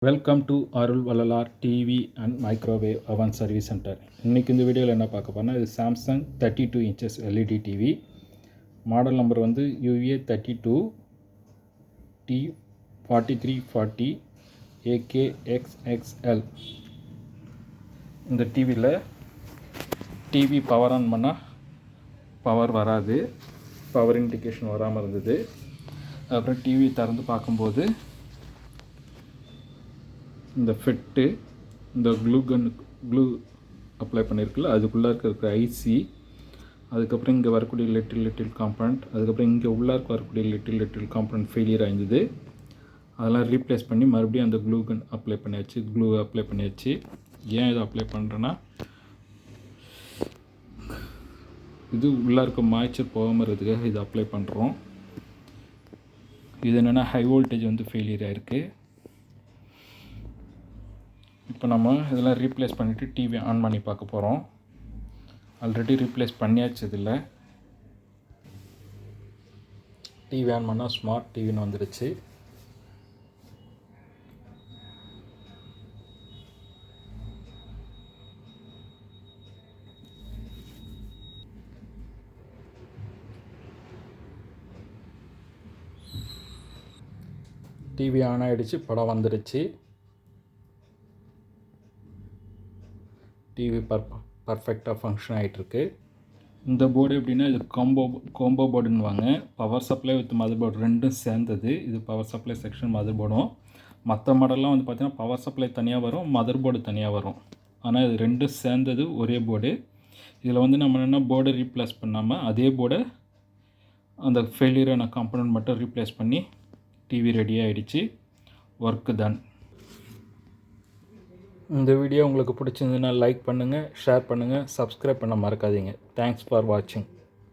Welcome to Arul Vallalar TV and microwave அவன் service centre. இன்றைக்கி இந்த வீடியோவில் என்ன பார்க்க போனால் இது Samsung 32 inches LED TV. Model number வந்து UA32 T4340 AKXXL. இந்த டிவியில் டிவி பவர் ஆன் பண்ணால் பவர் வராது, பவர் இண்டிகேஷன் வராமல் இருந்தது. அப்புறம் டிவி திறந்து பார்க்கும்போது இந்த ஃபிட்டு, இந்த க்ளூ அப்ளை பண்ணியிருக்குல்ல, அதுக்குள்ளே இருக்கிற ஐசி, அதுக்கப்புறம் இங்கே வரக்கூடிய லிட்டில் காம்பனண்ட், அதுக்கப்புறம் இங்கே உள்ளே வரக்கூடிய லிட்டில் காம்பனண்ட் ஃபெயிலியர் ஆயிருந்தது. அதெல்லாம் ரீப்ளேஸ் பண்ணி மறுபடியும் அந்த க்ளூ அப்ளை பண்ணியாச்சு. ஏன் இதை அப்ளை பண்ணுறேன்னா, இது உள்ளே இருக்க மாய்ச்சர் போகாமல் இருக்கிறதுக்காக இதை அப்ளை பண்ணுறோம். இது என்னென்னா ஹை வோல்டேஜ் வந்து ஃபெயிலியர் ஆகிருக்கு. இப்போ நம்ம இதெல்லாம் ரீப்ளேஸ் பண்ணிவிட்டு டிவி ஆன் பண்ணி பார்க்க போகிறோம். ஆல்ரெடி ரீப்ளேஸ் பண்ணியாச்சு. இதில் டிவி ஆன் பண்ணால் ஸ்மார்ட் டிவின்னு வந்துடுச்சு. டிவி ஆன் ஆகிடுச்சு, படம் வந்துடுச்சு. டிவி பர்ஃபெக்டாக ஃபங்க்ஷன் ஆகிட்டுருக்கு. இந்த போர்டு எப்படின்னா, இது கோம்போ போர்டுன்னுவாங்க. Power supply with mother board ரெண்டும் சேர்ந்தது. இது பவர் சப்ளை செக்ஷன், மதர் போர்டும். மற்ற மாடல்லாம் வந்து பார்த்திங்கன்னா பவர் சப்ளை தனியாக வரும், மதர் போர்டு தனியாக வரும். ஆனால் இது ரெண்டும் சேர்ந்தது ஒரே போர்டு. இதில் வந்து நம்ம என்ன போர்டை ரீப்ளேஸ் பண்ணாமல் அதே போர்டை அந்த ஃபெயிலியரான காம்பனண்ட் மட்டும் ரீப்ளேஸ் பண்ணி டிவி ரெடி ஆகிடுச்சு. Work done. இந்த வீடியோ உங்களுக்கு பிடிச்சிருந்ததுன்னா லைக் பண்ணுங்கள், ஷேர் பண்ணுங்கள், சப்ஸ்கிரைப் பண்ண மறக்காதீங்க. தேங்க்ஸ் ஃபார் வாட்சிங்.